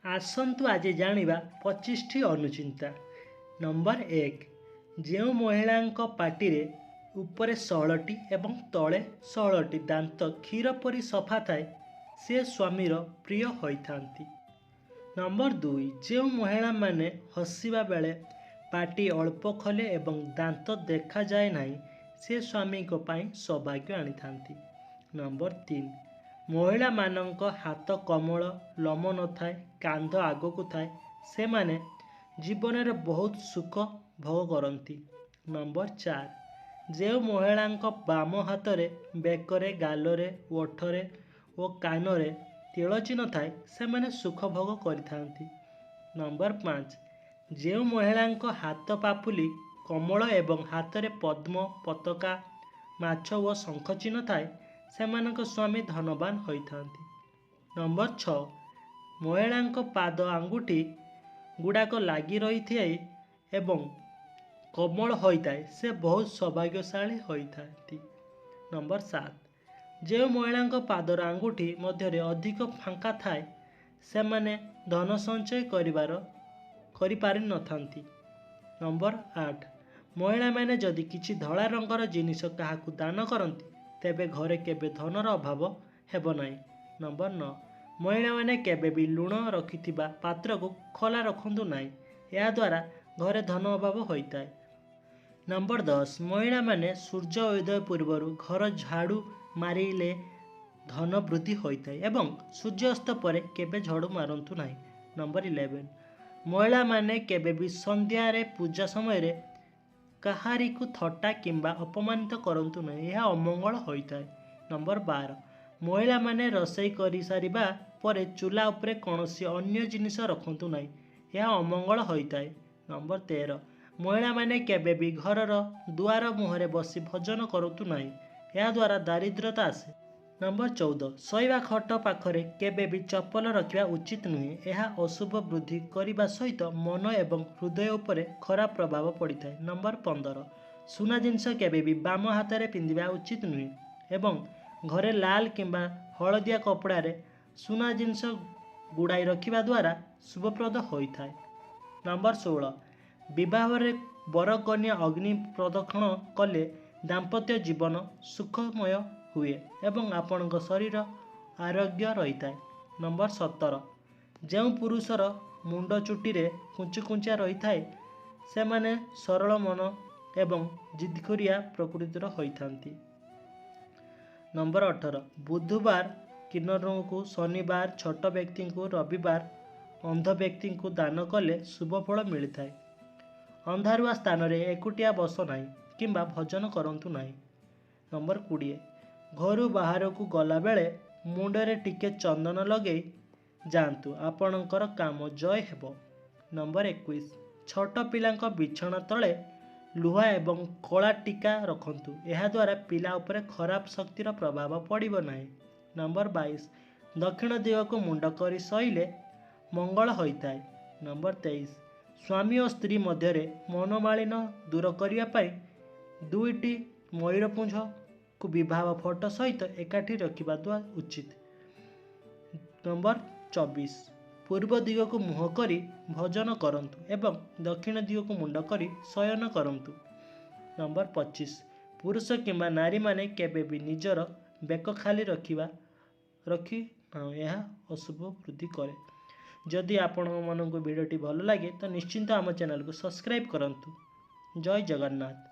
आसतु आज जानिबा 25टी अनुचिंता। नंबर 1, जो महिला पार्टी उपरे 16टी एवं तले 16टी दांत क्षीर परी सफा थाए से स्वामीर प्रिय होइथांती। नंबर 2, जो महिला माने हसिबा बेले पार्टी अल्प खोले एवं दांत देखा जाए नहीं से स्वामी को पाई सौभाग्य आनी थांती। नंबर 3, महिला मानक हाथ कमल लम न थाए कांध आगक थाए से माने जीवन में बहुत सुख भोग करती। नंबर 4, जो महिला बाम हाथ में बेकरे गालरे ओठरे और कानरे तिल चिन्ह थाए से माने सुख भोग करिथांती। नंबर 5, जो महिला हाथ पापुली कमल एवं हाथ में पद्म पताका माछ और शंख चिन्ह थाए से स्वामी धनवान होइथांती। नंबर 6, महिला पाद आंगुठी गुड़ाक लगी रही थाए एवं कोमल होता है से बहुत सौभाग्यशाली होइथांती। नंबर 7, जो महिला पादर आंगुठी मध्य अधिक फांका थाए से माने धन संचय करिपारि नथांती। नंबर 8, महिला माने जदि किछि धला रंगर जिनिस काहाकु दान करती तेबे घरे केबे धनर अभाव हेबो नाही। नंबर 9, महिला माने केबे भी लुण रखिथिबा पात्र को खोला रखंतु नाही, या द्वारा घरे धन अभाव होता है। नंबर 10, महिला माने सूर्य उदय पूर्वर घर झाड़ू मारिले धन वृद्धि होता है एवं सूर्यास्त पर केबे झाड़ू मारंतु नाही। नंबर 11, महिला माने केबे भी संध्या रे पूजा समय रे कहारी को थट्टा किंबा अपमानित करंतु नहीं, यह अमंगल होता है। नंबर 12, महिला माने रोषेई करि सारिबा परे चूल्हा उपरे कौनसी अन्य जिनिस रखंतु नहीं, यह अमंगल होता है। नंबर 13, महिला माने केबे भी घरर दुआर मुहरे बसी भजन करंतु नहीं, यह द्वारा दारिद्रता आसे। नंबर 14, शोइबा खट पाखरे केबे भी चप्पल रखिबा उचित नुहे, यह अशुभ वृद्धि करने सहित मन एवं हृदय उपरे खराब प्रभाव पड़ी था। नंबर 15, सुना जिनस केबे भी बाम हाथ में पिंधिबा उचित नुहे एवं घरे लाल किंबा हलदिया कपड़ा रे सुना जिनस गुड़ाई रखिबा द्वारा शुभप्रद होता है। नंबर 16, विवाह रे बर कन्या अग्नि प्रदक्षिण कले दाम्पत्य जीवन सुखमय हुए एवं आपण शरीर आरोग्य रही है। नंबर 17, जो पुरुषर मुंड चुटी रे कुंची कुंचा रही थाए से माने सरल मन एवं जिदखोरिया प्रकृतिर होइथांती। नंबर 18, बुधवार किन्नरों को शनिवार छोट व्यक्ति को रविवार अंध व्यक्ति को दान कले शुभ फल मिलता है। अंधारुआ स्थान रे एकुटिया बस नहीं किंबा भजन करंतु नहीं। नंबर 20, घर बाहर को गला बेले मुंडरे टिके चंदन लगे जातु आपणकर काम जय हेबो। नंबर 21, छोट पिलांक बिछना तले लुहा एवं कला टीका रखंतु, यह द्वारा पिला उपरे खराब शक्तिर प्रभाव पड़िबो नाही। नंबर 22, दक्षिण दिग को मुंड करी सईले मंगल होता है। नंबर 23, स्वामी और स्त्री मध्य मनोमालिन दूर करने दुईटी मयूरपुंज को विवाह फोटो सहित एकाठी रखा द्वारा उचित। नंबर 24, पूर्व दिग को मुह करी भजन करंतु एवं दक्षिण दिग को मुंड करी शयन करंतु। नंबर 25, पुरुष किंबा नारी माने केबे भी निजर बेक खाली रखी यह अशुभ वृद्धि करे। जदि आपण मन भिडियोटी भल लगे तो निश्चिंत आम चैनल को सब्सक्राइब करंतु। जय जगन्नाथ।